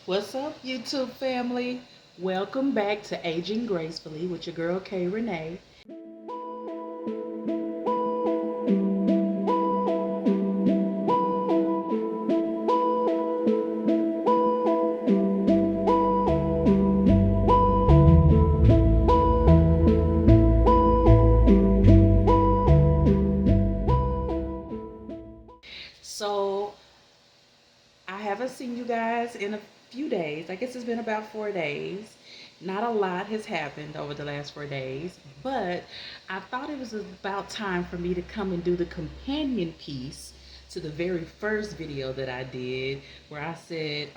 What's up, YouTube family? Welcome back to Aging Gracefully with your girl K Renee. So, I haven't seen you guys in a few days. I guess it's been about 4 days. Not a lot has happened over the last 4 days, but I thought it was about time for me to come and do the companion piece to the very first video that I did, where I said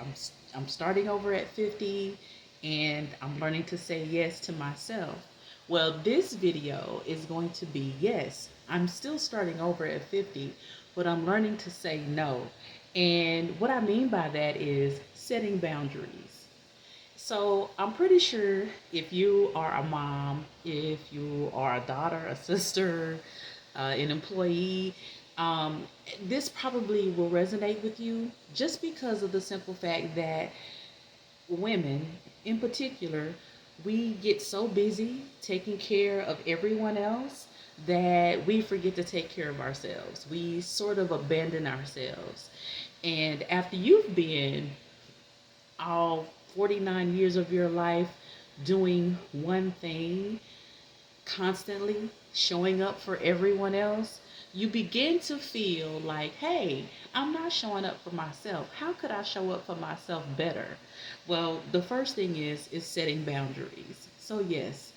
I'm starting over at 50 and I'm learning to say yes to myself. Well, this video is going to be yes, I'm still starting over at 50, but I'm learning to say no. And what I mean by that is setting boundaries. So I'm pretty sure if you are a mom, if you are a daughter, a sister, an employee, um, this probably will resonate with you just because of the simple fact that women in particular, we get so busy taking care of everyone else that we forget to take care of ourselves. We sort of abandon ourselves. And after you've been all 49 years of your life doing one thing, constantly showing up for everyone else, you begin to feel like, hey, I'm not showing up for myself. How could I show up for myself better? Well, the first thing is setting boundaries. So yes,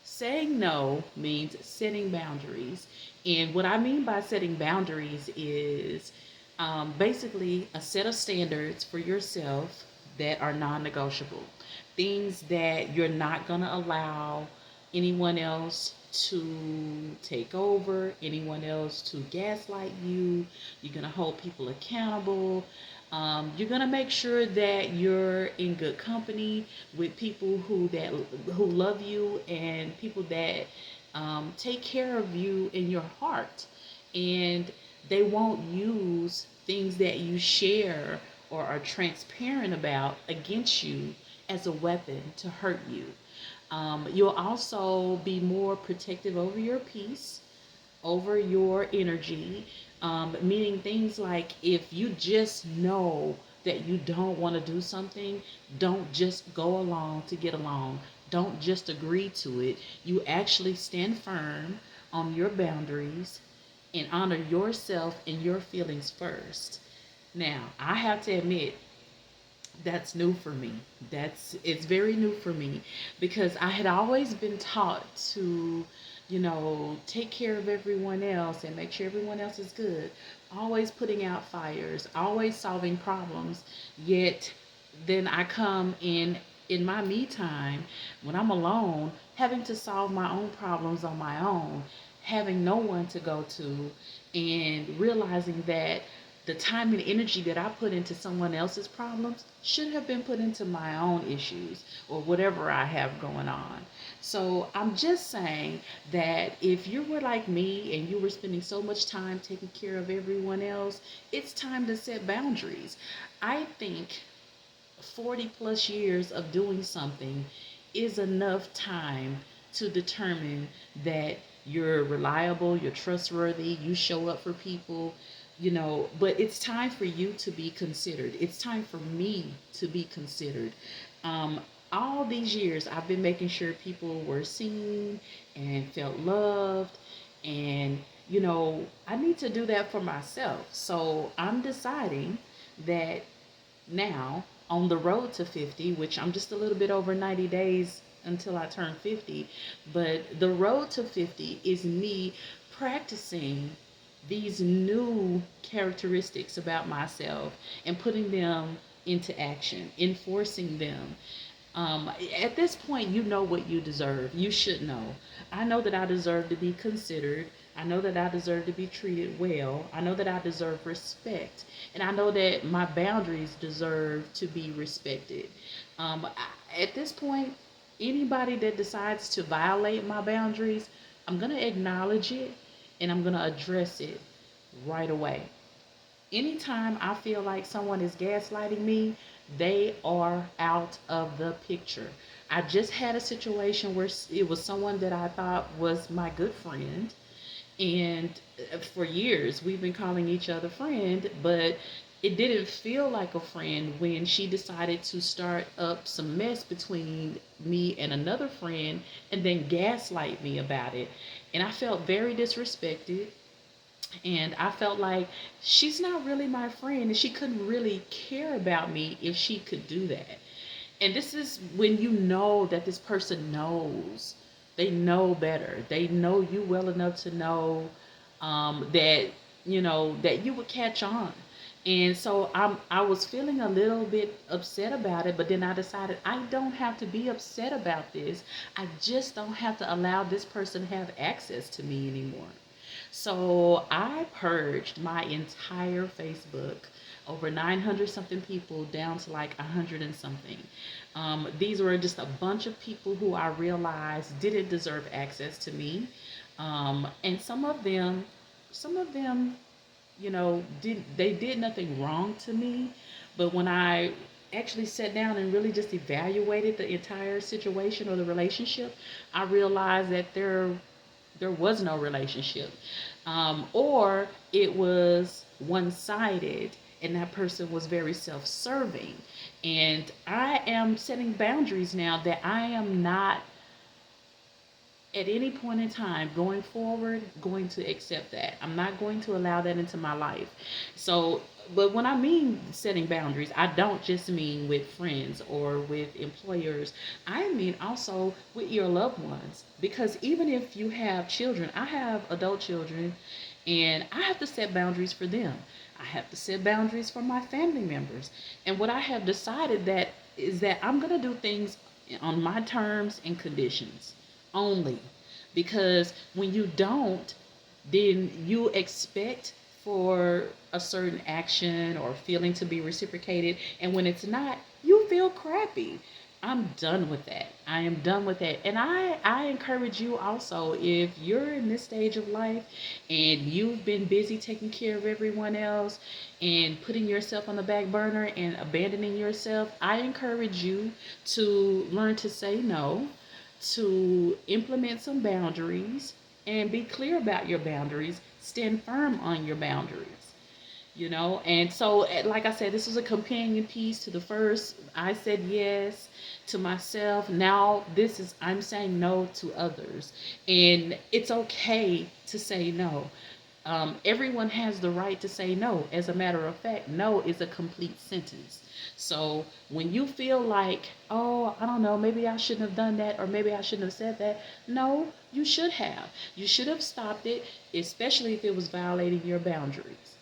saying no means setting boundaries. And what I mean by setting boundaries is basically a set of standards for yourself that are non negotiable. Things that you're not going to allow anyone else to take over, anyone else to gaslight you. You're going to hold people accountable. You're gonna make sure that you're in good company with people who love you and people that take care of you in your heart, and they won't use things that you share or are transparent about against you as a weapon to hurt you. You'll also be more protective over your peace, over your energy, meaning things like if you just know that you don't want to do something, don't just go along to get along. Don't just agree to it. You actually stand firm on your boundaries and honor yourself and your feelings first. Now, I have to admit, that's new for me. It's very new for me because I had always been taught to, take care of everyone else and make sure everyone else is good. Always putting out fires, always solving problems. Yet then I come in my me time when I'm alone, having to solve my own problems on my own, having no one to go to, and realizing that the time and energy that I put into someone else's problems should have been put into my own issues or whatever I have going on. So I'm just saying that if you were like me and you were spending so much time taking care of everyone else, it's time to set boundaries. I think 40 plus years of doing something is enough time to determine that you're reliable, you're trustworthy, you show up for people, but it's time for you to be considered. It's time for me to be considered. Um, all these years, I've been making sure people were seen and felt loved. And, I need to do that for myself. So I'm deciding that now on the road to 50, which I'm just a little bit over 90 days until I turn 50, but the road to 50 is me practicing these new characteristics about myself and putting them into action, enforcing them. At this point, you know what you deserve. You should know. I know that I deserve to be considered. I know that I deserve to be treated well. I know that I deserve respect. And I know that my boundaries deserve to be respected. At this point, anybody that decides to violate my boundaries, I'm going to acknowledge it and I'm going to address it right away. Anytime I feel like someone is gaslighting me, they are out of the picture. I just had a situation where it was someone that I thought was my good friend, and for years we've been calling each other friend, but it didn't feel like a friend when she decided to start up some mess between me and another friend and then gaslight me about it. And I felt very disrespected, and I felt like she's not really my friend and she couldn't really care about me if she could do that. And this is when you know that this person knows. They know better. They know you well enough to know that that you would catch on. And so I was feeling a little bit upset about it, but then I decided I don't have to be upset about this. I just don't have to allow this person to have access to me anymore. So I purged my entire Facebook, over 900 something people down to like 100 and something. These were just a bunch of people who I realized didn't deserve access to me. And some of them, did nothing wrong to me. But when I actually sat down and really just evaluated the entire situation or the relationship, I realized that there was no relationship, or it was one-sided, and that person was very self-serving. And I am setting boundaries now that I am not at any point in time going forward going to accept that. I'm not going to allow that into my life. So, but when I mean setting boundaries, I don't just mean with friends or with employers. I mean also with your loved ones. Because even if you have children, I have adult children, and I have to set boundaries for them. I have to set boundaries for my family members. And what I have decided that is that I'm going to do things on my terms and conditions only. Because when you don't, then you expect for a certain action or feeling to be reciprocated. And when it's not, you feel crappy. I'm done with that. I am done with that. And I encourage you also, if you're in this stage of life and you've been busy taking care of everyone else and putting yourself on the back burner and abandoning yourself, I encourage you to learn to say no, to implement some boundaries, and be clear about your boundaries. Stand firm on your boundaries. And so, like I said, this was a companion piece to the first. I said yes to myself. Now this is, I'm saying no to others, and it's okay to say no. Everyone has the right to say no. As a matter of fact, no is a complete sentence. So when you feel like, oh, I don't know, maybe I shouldn't have done that, or maybe I shouldn't have said that, no, you should have. You should have stopped it, especially if it was violating your boundaries.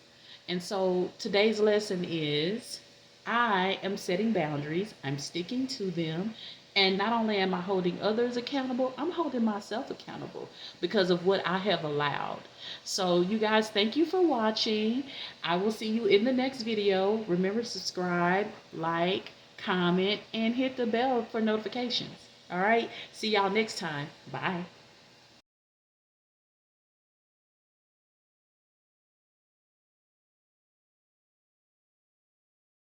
And so today's lesson is, I am setting boundaries, I'm sticking to them, and not only am I holding others accountable, I'm holding myself accountable because of what I have allowed. So you guys, thank you for watching. I will see you in the next video. Remember to subscribe, like, comment, and hit the bell for notifications. All right, see y'all next time. Bye.